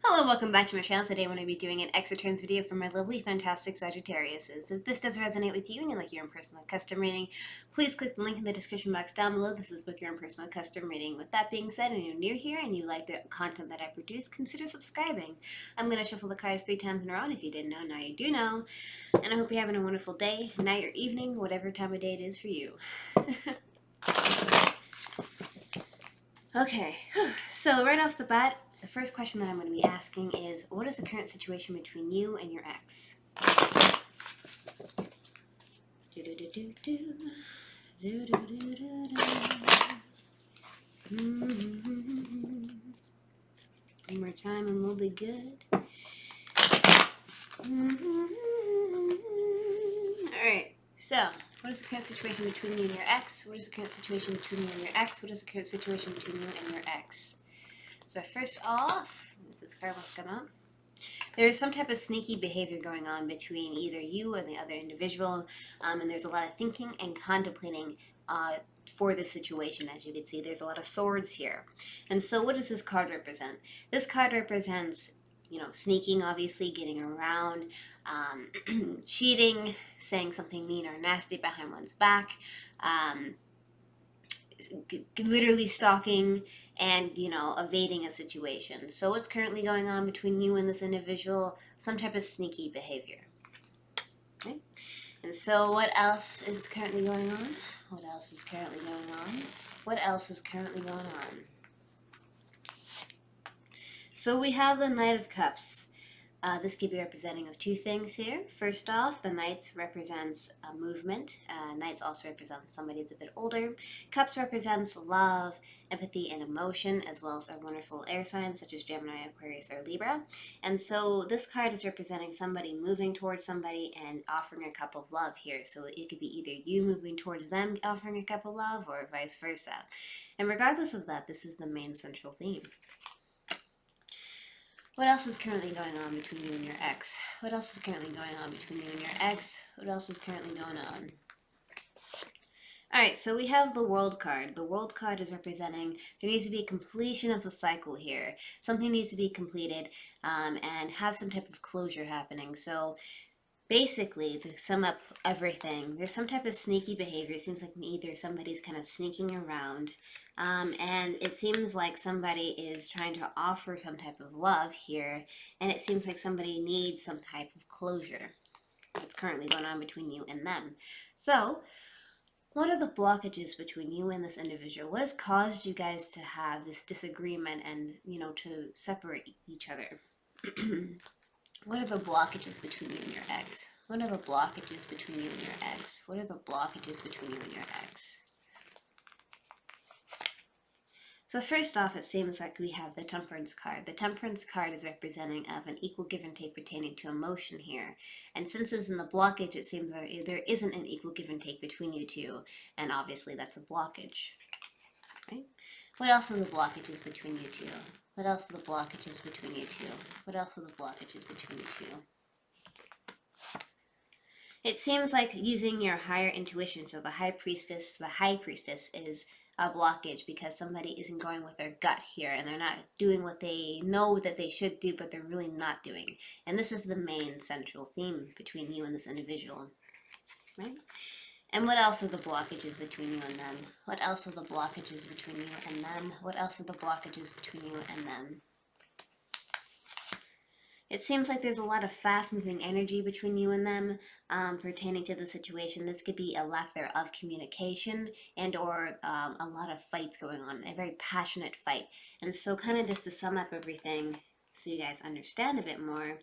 Hello, welcome back to my channel. Today I'm going to be doing an extra turns video for my lovely, fantastic Sagittariuses. If this does resonate with you and you like your own personal custom reading, please click the link in the description box down below. This is Book Your Own Personal Custom Reading. With that being said, and you're new here and you like the content that I produce, consider subscribing. I'm going to shuffle the cards 3 times in a row, and if you didn't know, now you do know. And I hope you're having a wonderful day, night, or evening, whatever time of day it is for you. Okay, so right off the bat, the first question that I'm going to be asking is, what is the current situation between you and your ex? One more time and we'll be good. Alright, so what is the current situation between you and your ex? What is the current situation between you and your ex? What is the current situation between you and your ex? So first off, this card wants to come out. There is some type of sneaky behavior going on between either you and the other individual, and there's a lot of thinking and contemplating for this situation. As you can see, there's a lot of swords here. And so what does this card represent? This card represents, sneaking, obviously, getting around, cheating, saying something mean or nasty behind one's back, literally stalking, and evading a situation. So what's currently going on between you and this individual? Some type of sneaky behavior. Okay. And so what else is currently going on? What else is currently going on? What else is currently going on? So we have the Knight of Cups. This could be representing of two things here. First off, the Knight represents movement. Knights also represent somebody that's a bit older. Cups represents love, empathy, and emotion, as well as our wonderful air signs such as Gemini, Aquarius, or Libra. And so this card is representing somebody moving towards somebody and offering a cup of love here. So it could be either you moving towards them offering a cup of love, or vice versa. And regardless of that, this is the main central theme. What else is currently going on between you and your ex? What else is currently going on between you and your ex? What else is currently going on? Alright, so we have the World card. The World card is representing there needs to be a completion of a cycle here. Something needs to be completed and have some type of closure happening. So basically, to sum up everything, there's some type of sneaky behavior. It seems like either somebody's kind of sneaking around, and it seems like somebody is trying to offer some type of love here, and it seems like somebody needs some type of closure that's currently going on between you and them. So, what are the blockages between you and this individual? What has caused you guys to have this disagreement and, to separate each other? What are the blockages between you and your ex? What are the blockages between you and your ex? What are the blockages between you and your ex? So first off, it seems like we have the Temperance card. The Temperance card is representing of an equal give and take pertaining to emotion here. And since it's in the blockage, it seems that there isn't an equal give and take between you two. And obviously that's a blockage. Right? What else are the blockages between you two? What else are the blockages between you two? What else are the blockages between you two? It seems like using your higher intuition. So the High Priestess is a blockage because somebody isn't going with their gut here and they're not doing what they know that they should do, but they're really not doing. And this is the main central theme between you and this individual, right? And what else are the blockages between you and them? What else are the blockages between you and them? What else are the blockages between you and them? It seems like there's a lot of fast-moving energy between you and them pertaining to the situation. This could be a lack thereof communication and or a lot of fights going on, a very passionate fight. And so kind of just to sum up everything so you guys understand a bit more,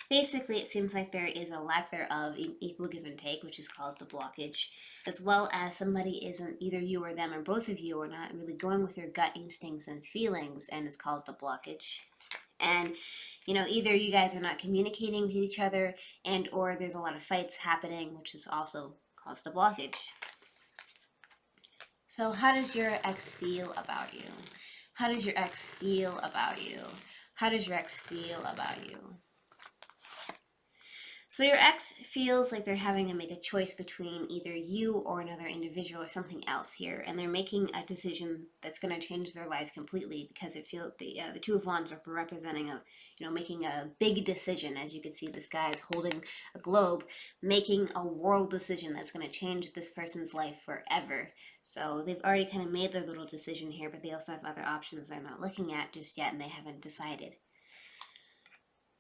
basically it seems like there is a lack thereof in equal give and take, which is caused a blockage, as well as somebody isn't, either you or them or both of you are not really going with your gut instincts and feelings, and it's caused a blockage. And either you guys are not communicating with each other and or there's a lot of fights happening, which has also caused a blockage. So how does your ex feel about you? How does your ex feel about you? How does your ex feel about you? So your ex feels like they're having to make a choice between either you or another individual or something else here, and they're making a decision that's going to change their life completely because it feels the Two of Wands are representing a making a big decision. As you can see, this guy is holding a globe, making a world decision that's going to change this person's life forever. So they've already kind of made their little decision here, but they also have other options they're not looking at just yet, and they haven't decided.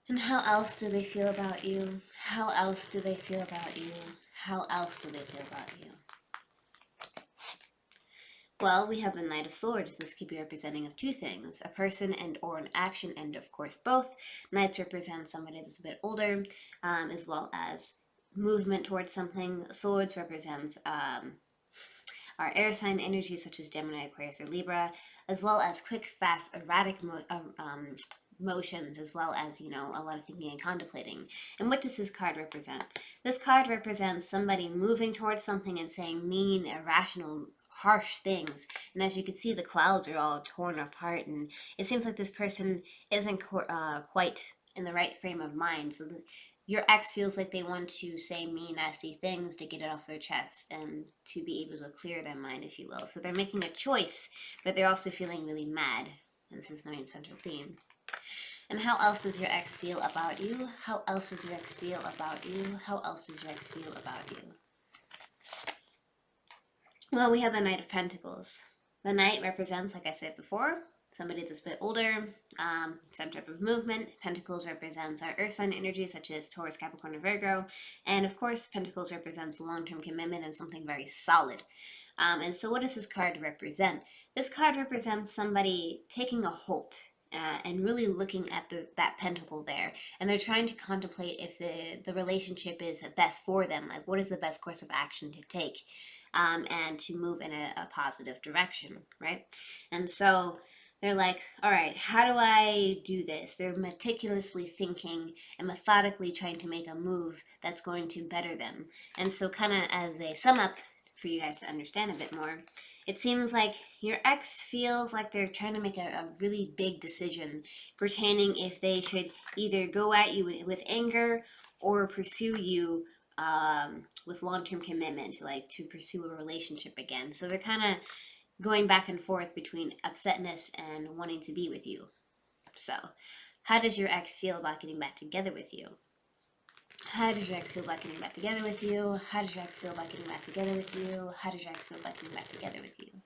And how else do they feel about you? How else do they feel about you? How else do they feel about you? Well, we have the Knight of Swords. This could be representing of two things, a person and or an action, and of course both. Knights represent somebody that's a bit older, as well as movement towards something. Swords represents our air sign energy, such as Gemini, Aquarius, or Libra, as well as quick, fast, erratic motions, as well as, a lot of thinking and contemplating. And what does this card represent? This card represents somebody moving towards something and saying mean, irrational, harsh things. And as you can see, the clouds are all torn apart, and it seems like this person isn't quite in the right frame of mind. So your ex feels like they want to say mean, nasty things to get it off their chest and to be able to clear their mind, if you will. So they're making a choice, but they're also feeling really mad. And this is the main central theme. And how else does your ex feel about you? How else does your ex feel about you? How else does your ex feel about you? Well, we have the Knight of Pentacles. The Knight represents, like I said before, somebody that's a bit older, some type of movement. Pentacles represents our earth sign energy, such as Taurus, Capricorn, and Virgo. And of course, Pentacles represents long-term commitment and something very solid. And so what does this card represent? This card represents somebody taking a halt and really looking at that pentacle there. And they're trying to contemplate if the relationship is best for them. Like, what is the best course of action to take and to move in a positive direction, right? And so they're like, all right, how do I do this? They're meticulously thinking and methodically trying to make a move that's going to better them. And so kind of as a sum up for you guys to understand a bit more, it seems like your ex feels like they're trying to make a really big decision pertaining if they should either go at you with anger or pursue you with long-term commitment, like to pursue a relationship again. So they're kind of going back and forth between upsetness and wanting to be with you. So how does your ex feel about getting back together with you? How does your ex feel about getting back together with you? How does your ex feel about getting back together with you? How does your ex feel about getting back together with you?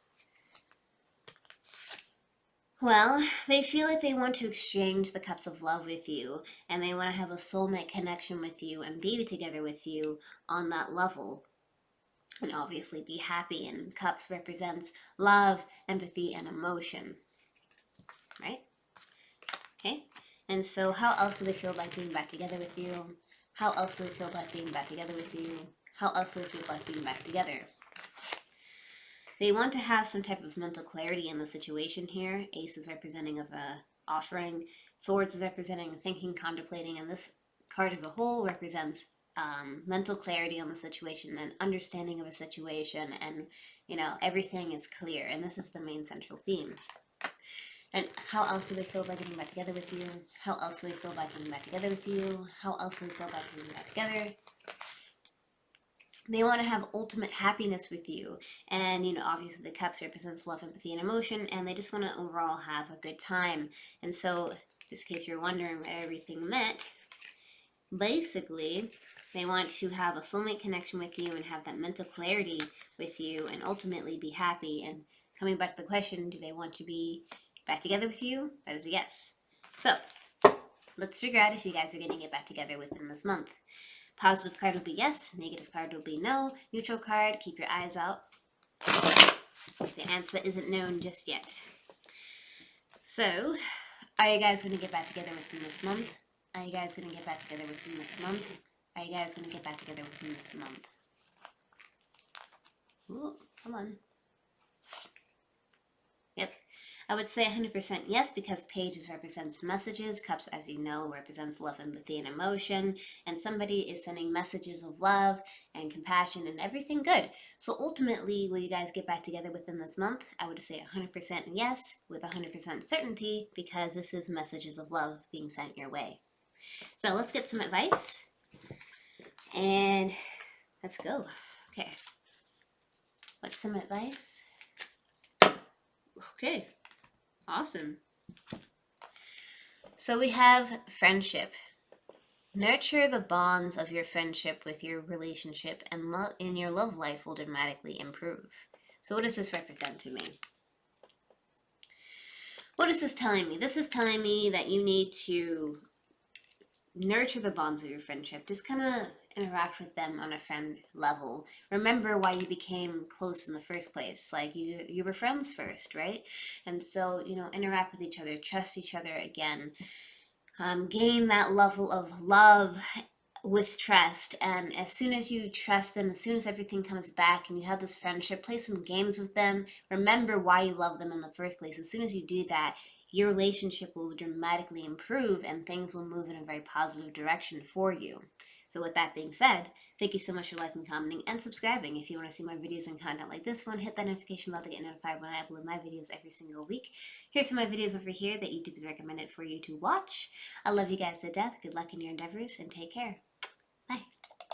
Well, they feel like they want to exchange the cups of love with you, and they want to have a soulmate connection with you and be together with you on that level. And obviously be happy, and cups represents love, empathy, and emotion, right? Okay, and so how else do they feel about being back together with you? How else do they feel about being back together with you? How else do they feel about being back together? They want to have some type of mental clarity in the situation here. Ace is representing of a offering. Swords is representing thinking, contemplating, and this card as a whole represents mental clarity on the situation and understanding of a situation, and everything is clear. And this is the main central theme. And how else do they feel about getting back together with you? How else do they feel about getting back together with you? How else do they feel about getting back together? They want to have ultimate happiness with you. And, obviously the cups represents love, empathy, and emotion. And they just want to overall have a good time. And so, just in case you're wondering what everything meant, basically, they want to have a soulmate connection with you and have that mental clarity with you and ultimately be happy. And coming back to the question, do they want to be back together with you? That is a yes. So, let's figure out if you guys are going to get back together within this month. Positive card will be yes, negative card will be no, neutral card, keep your eyes out. The answer isn't known just yet. So, are you guys going to get back together within this month? Are you guys going to get back together within this month? Are you guys going to get back together within this month? Ooh, come on. Yep. I would say 100% yes, because pages represents messages. Cups, as you know, represents love, empathy, and emotion. And somebody is sending messages of love and compassion and everything good. So ultimately, will you guys get back together within this month? I would say 100% yes, with 100% certainty, because this is messages of love being sent your way. So let's get some advice. And let's go. Okay. What's some advice? Okay. Awesome. So we have friendship. Nurture the bonds of your friendship with your relationship, and in your love life will dramatically improve. So what does this represent to me? What is this telling me? This is telling me that you need to nurture the bonds of your friendship. Just kind of interact with them on a friend level. Remember why you became close in the first place. Like you were friends first, right? And so, interact with each other, trust each other again. Gain that level of love with trust, and as soon as you trust them, as soon as everything comes back and you have this friendship, play some games with them. Remember why you love them in the first place. As soon as you do that, your relationship will dramatically improve and things will move in a very positive direction for you. So with that being said, thank you so much for liking, commenting, and subscribing. If you want to see more videos and content like this one, hit that notification bell to get notified when I upload my videos every single week. Here's some of my videos over here that YouTube has recommended for you to watch. I love you guys to death. Good luck in your endeavors and take care. Bye.